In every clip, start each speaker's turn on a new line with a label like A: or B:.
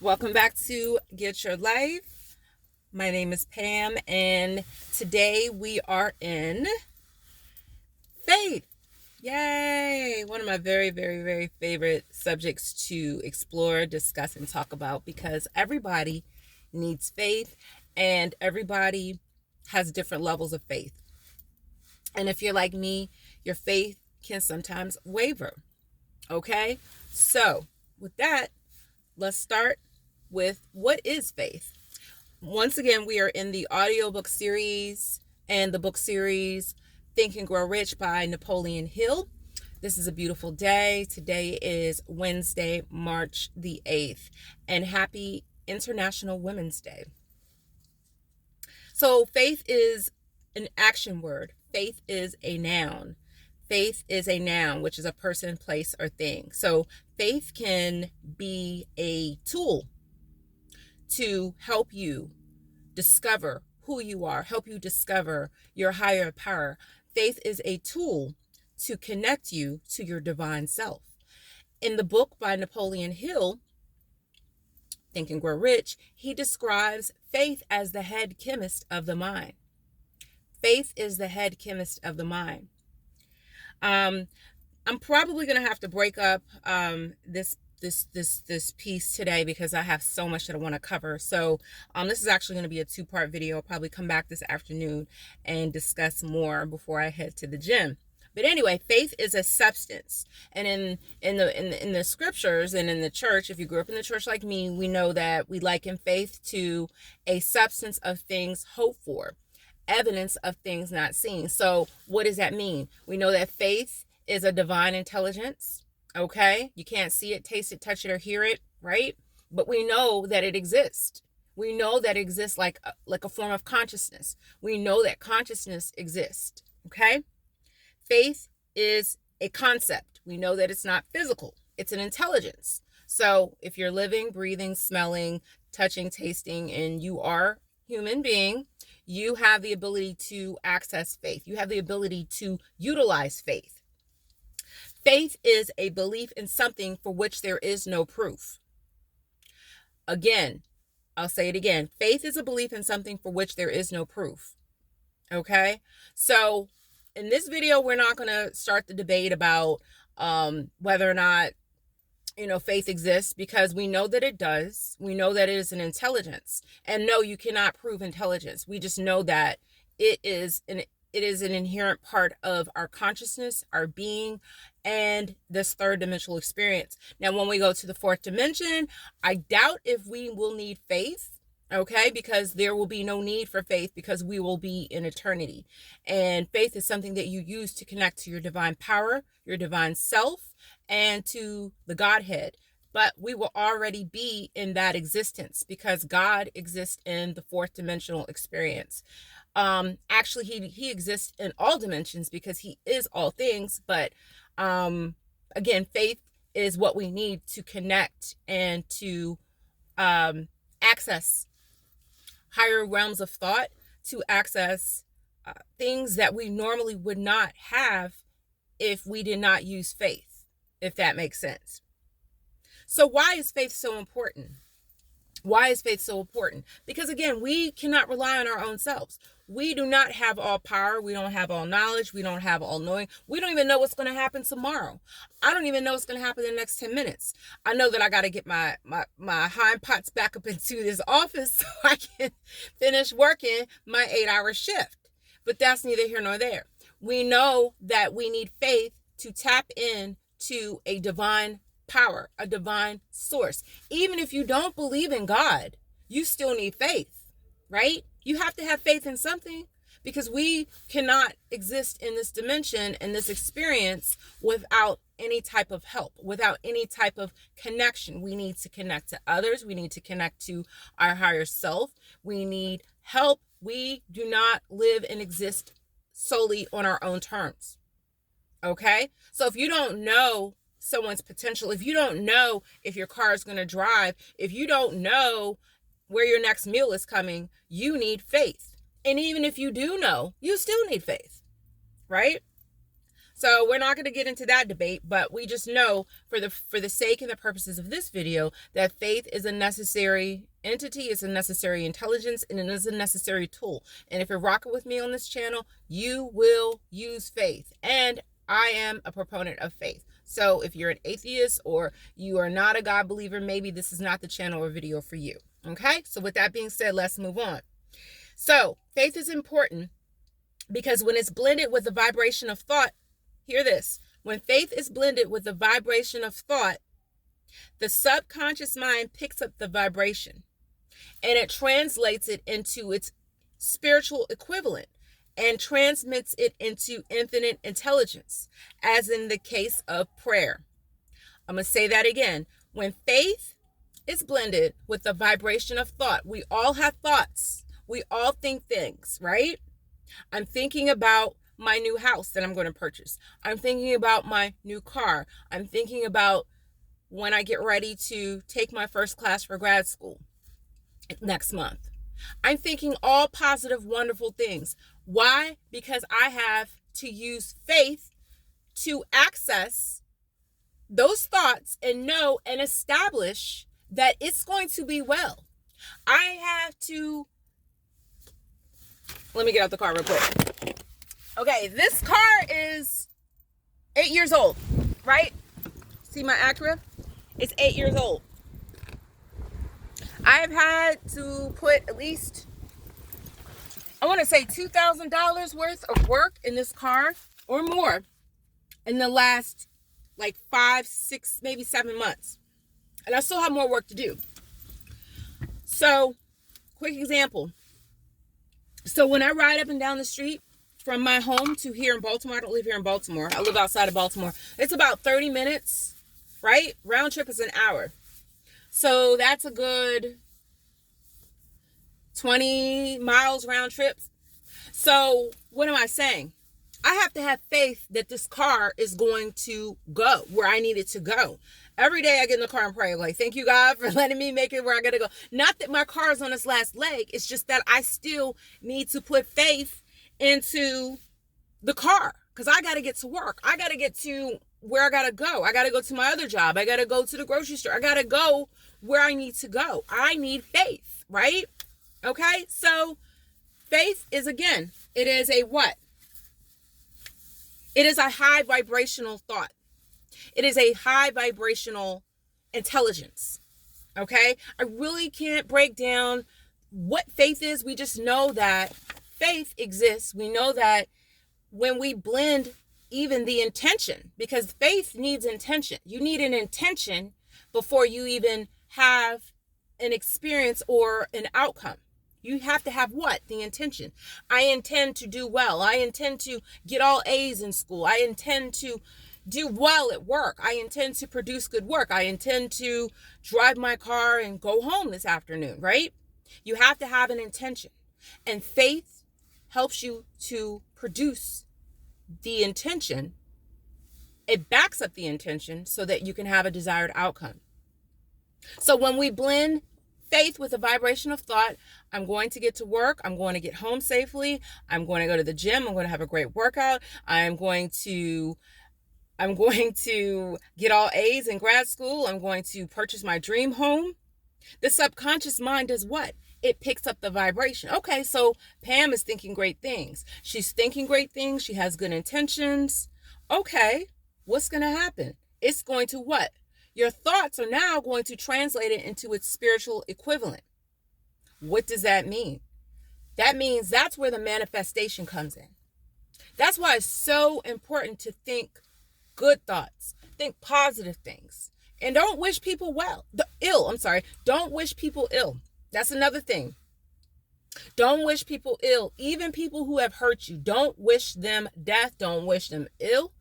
A: Welcome back to Get Your Life. My name is Pam, and today we are in faith. Yay! One of my very, very, very favorite subjects to explore, discuss, and talk about because everybody needs faith and everybody has different levels of faith. And if you're like me, your faith can sometimes waver. Okay? So, with that, let's start with what is faith. Once again, we are in the audiobook series and the book series Think and Grow Rich by Napoleon Hill. This is a beautiful day. Today is Wednesday, March the 8th, and happy International Women's Day. So faith is an action word. Faith is a noun. Faith is a noun, which is a person, place, or thing. So faith can be a tool to help you discover who you are, help you discover your higher power. Faith is a tool to connect you to your divine self. In the book by Napoleon Hill, Think and Grow Rich, he describes faith as the head chemist of the mind. Faith is the head chemist of the mind. I'm probably going to have to break up this piece today because I have so much that I want to cover. So this is actually going to be a two-part video. I'll probably come back this afternoon and discuss more before I head to the gym. But anyway, faith is a substance. And in the scriptures and in the church, if you grew up in the church like me, we know that we liken faith to a substance of things hoped for, evidence of things not seen. So what does that mean? We know that faith is a divine intelligence. Okay, you can't see it, taste it, touch it, or hear it, right? But we know that it exists. We know that it exists like a form of consciousness. We know that consciousness exists. Okay, faith is a concept. We know that it's not physical. It's an intelligence. So if you're living, breathing, smelling, touching, tasting, and you are a human being, you have the ability to access faith. You have the ability to utilize faith. Faith is a belief in something for which there is no proof. Again, I'll say it again. Faith is a belief in something for which there is no proof. Okay? So in this video, we're not going to start the debate about whether or not, faith exists, because we know that it does. We know that it is an intelligence. And no, you cannot prove intelligence. We just know that it is an inherent part of our consciousness, our being, and this third dimensional experience. Now, when we go to the fourth dimension, I doubt if we will need faith, okay? Because there will be no need for faith because we will be in eternity. And faith is something that you use to connect to your divine power, your divine self, and to the Godhead. But we will already be in that existence because God exists in the fourth dimensional experience. Actually, he exists in all dimensions because he is all things. But again, faith is what we need to connect and to access higher realms of thought, to access things that we normally would not have if we did not use faith, if that makes sense. So why is faith so important? Why is faith so important? Because again, we cannot rely on our own selves. We do not have all power. We don't have all knowledge. We don't have all knowing. We don't even know what's going to happen tomorrow. I don't even know what's going to happen in the next 10 minutes. I know that I got to get my hind parts back up into this office so I can finish working my 8-hour shift. But that's neither here nor there. We know that we need faith to tap in to a divine power, a divine source. Even if you don't believe in God, you still need faith, right? You have to have faith in something because we cannot exist in this dimension and this experience without any type of help, without any type of connection. We need to connect to others. We need to connect to our higher self. We need help. We do not live and exist solely on our own terms. Okay? So if you don't know someone's potential, if you don't know if your car is going to drive, if you don't know where your next meal is coming, you need faith. And even if you do know, you still need faith, right? So we're not going to get into that debate, but we just know for the sake and the purposes of this video that faith is a necessary entity, it's a necessary intelligence, and it is a necessary tool. And if you're rocking with me on this channel, you will use faith. And I am a proponent of faith. So if you're an atheist or you are not a God believer, maybe this is not the channel or video for you. Okay? So with that being said, let's move on. So faith is important because when it's blended with the vibration of thought, hear this. When faith is blended with the vibration of thought, the subconscious mind picks up the vibration and it translates it into its spiritual equivalent and transmits it into infinite intelligence, as in the case of prayer. I'm going to say that again. When faith is blended with the vibration of thought, we all have thoughts. We all think things, right? I'm thinking about my new house that I'm going to purchase. I'm thinking about my new car. I'm thinking about when I get ready to take my first class for grad school next month. I'm thinking all positive, wonderful things. Why? Because I have to use faith to access those thoughts and know and establish that it's going to be well. I have to, let me get out the car real quick. Okay, this car is 8 years old, right? See my Acura? It's 8 years old. I've had to put at least, I want to say $2,000 worth of work in this car or more in the last like 5, 6, maybe 7 months. And I still have more work to do. So, quick example. So when I ride up and down the street from my home to here in Baltimore, I don't live here in Baltimore. I live outside of Baltimore. It's about 30 minutes, right? Round trip is an hour. So that's a good 20 miles round trip. So what am I saying? I have to have faith that this car is going to go where I need it to go. Every day I get in the car and pray, like, thank you, God, for letting me make it where I got to go. Not that my car is on its last leg. It's just that I still need to put faith into the car because I got to get to work. I got to get to where I got to go. I got to go to my other job. I got to go to the grocery store. I got to go where I need to go. I need faith, right? Okay, so faith is, again, it is a what? It is a high vibrational thought. It is a high vibrational intelligence. Okay? I really can't break down what faith is. We just know that faith exists. We know that when we blend even the intention, because faith needs intention. You need an intention before you even have an experience or an outcome. You have to have what? The intention. I intend to do well. I intend to get all A's in school. I intend to do well at work. I intend to produce good work. I intend to drive my car and go home this afternoon, right? You have to have an intention. And faith helps you to produce the intention. It backs up the intention so that you can have a desired outcome. So when we blend faith with a vibration of thought, I'm going to get to work. I'm going to get home safely. I'm going to go to the gym. I'm going to have a great workout. I'm going to get all A's in grad school. I'm going to purchase my dream home. The subconscious mind does what? It picks up the vibration. Okay, so Pam is thinking great things. She's thinking great things. She has good intentions. Okay, what's going to happen? It's going to what? Your thoughts are now going to translate it into its spiritual equivalent. What does that mean? That means that's where the manifestation comes in. That's why it's so important to think good thoughts, think positive things, and don't wish people Don't wish people ill. That's another thing. Don't wish people ill. Even people who have hurt you, don't wish them death. Don't wish them ill,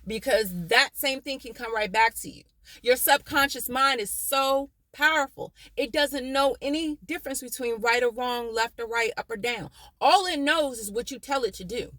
A: because that same thing can come right back to you. Your subconscious mind is so powerful. It doesn't know any difference between right or wrong, left or right, up or down. All it knows is what you tell it to do.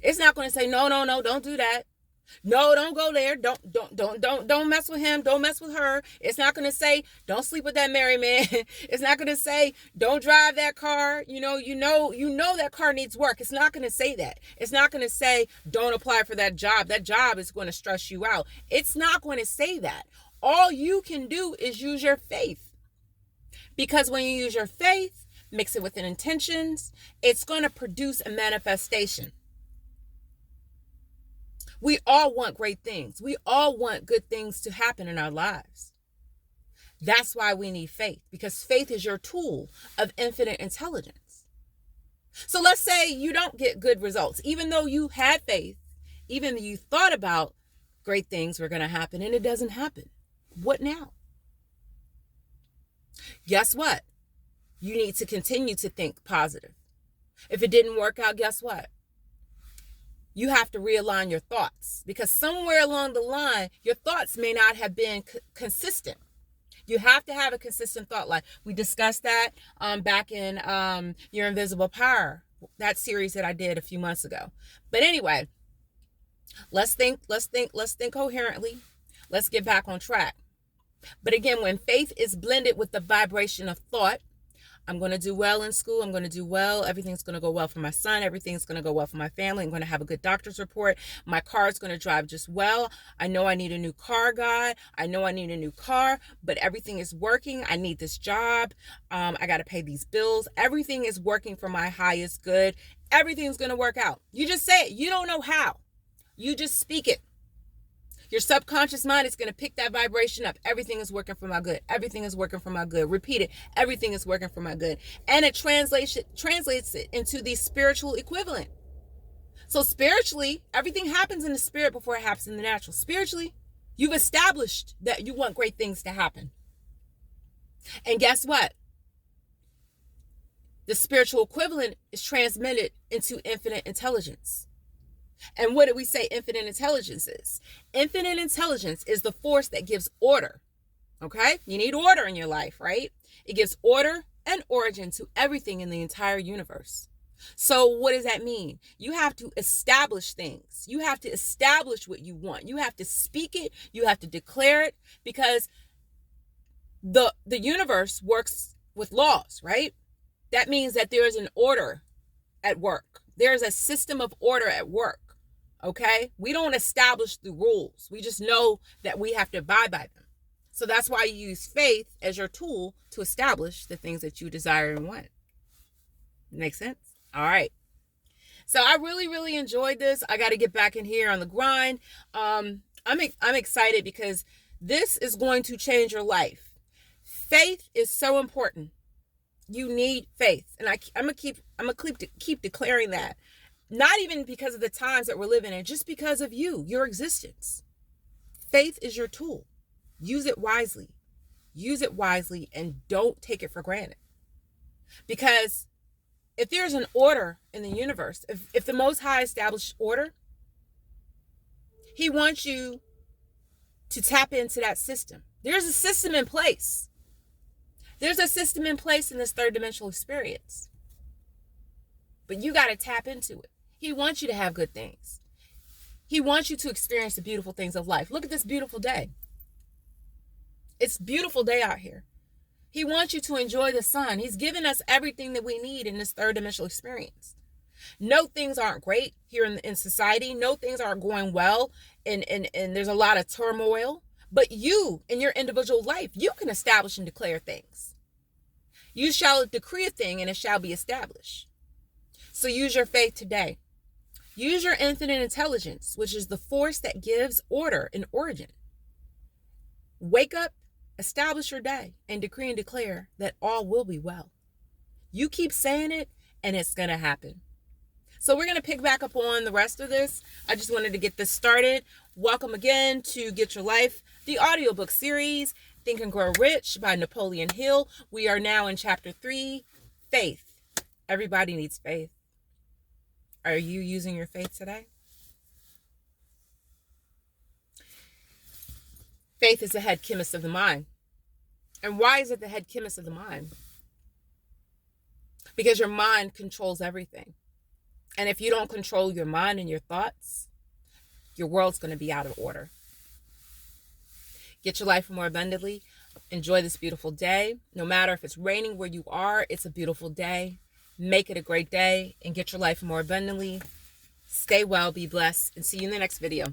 A: It's not going to say, no, don't do that. No, don't go there. Don't mess with him. Don't mess with her. It's not going to say don't sleep with that married man. It's not going to say don't drive that car. You know that car needs work. It's not going to say that. It's not going to say don't apply for that job. That job is going to stress you out. It's not going to say that. All you can do is use your faith. Because when you use your faith, mix it with an intentions, it's going to produce a manifestation. We all want great things. We all want good things to happen in our lives. That's why we need faith, because faith is your tool of infinite intelligence. So let's say you don't get good results, even though you had faith, even though you thought about great things were going to happen and it doesn't happen. What now? Guess what? You need to continue to think positive. If it didn't work out, guess what? You have to realign your thoughts, because somewhere along the line, your thoughts may not have been consistent. You have to have a consistent thought life. We discussed that back in Your Invisible Power, that series that I did a few months ago. But anyway, let's think coherently. Let's get back on track. But again, when faith is blended with the vibration of thought, I'm going to do well in school. I'm going to do well. Everything's going to go well for my son. Everything's going to go well for my family. I'm going to have a good doctor's report. My car is going to drive just well. I know I need a new car, God. I know I need a new car, but everything is working. I need this job. I got to pay these bills. Everything is working for my highest good. Everything's going to work out. You just say it. You don't know how. You just speak it. Your subconscious mind is going to pick that vibration up. Everything is working for my good. Everything is working for my good. Repeat it. Everything is working for my good. And it translates it into the spiritual equivalent. So spiritually, everything happens in the spirit before it happens in the natural. Spiritually, you've established that you want great things to happen. And guess what? The spiritual equivalent is transmitted into infinite intelligence. And what did we say infinite intelligence is? Infinite intelligence is the force that gives order. Okay? You need order in your life, right? It gives order and origin to everything in the entire universe. So what does that mean? You have to establish things. You have to establish what you want. You have to speak it. You have to declare it, because the universe works with laws, right? That means that there is an order at work. There is a system of order at work. Okay? We don't establish the rules. We just know that we have to abide by them. So that's why you use faith as your tool to establish the things that you desire and want. Make sense? All right. So I really, really enjoyed this. I got to get back in here on the grind. I'm excited because this is going to change your life. Faith is so important. You need faith. And I'm going to keep declaring that. Not even because of the times that we're living in, just because of your existence. Faith is your tool. Use it wisely. Use it wisely and don't take it for granted. Because if there's an order in the universe, if the Most High established order, He wants you to tap into that system. There's a system in place. There's a system in place in this third dimensional experience. But you got to tap into it. He wants you to have good things. He wants you to experience the beautiful things of life. Look at this beautiful day. It's a beautiful day out here. He wants you to enjoy the sun. He's given us everything that we need in this third dimensional experience. No, things aren't great here in society. No, things aren't going well. And there's a lot of turmoil. But you, in your individual life, you can establish and declare things. You shall decree a thing and it shall be established. So use your faith today. Use your infinite intelligence, which is the force that gives order and origin. Wake up, establish your day, and decree and declare that all will be well. You keep saying it, and it's going to happen. So we're going to pick back up on the rest of this. I just wanted to get this started. Welcome again to Get Your Life, the audiobook series, Think and Grow Rich by Napoleon Hill. We are now in Chapter 3, Faith. Everybody needs faith. Are you using your faith today? Faith is the head chemist of the mind. And why is it the head chemist of the mind? Because your mind controls everything. And if you don't control your mind and your thoughts, your world's going to be out of order. Get your life more abundantly. Enjoy this beautiful day. No matter if it's raining where you are, it's a beautiful day. Make it a great day and get your life more abundantly. Stay well, be blessed, and see you in the next video.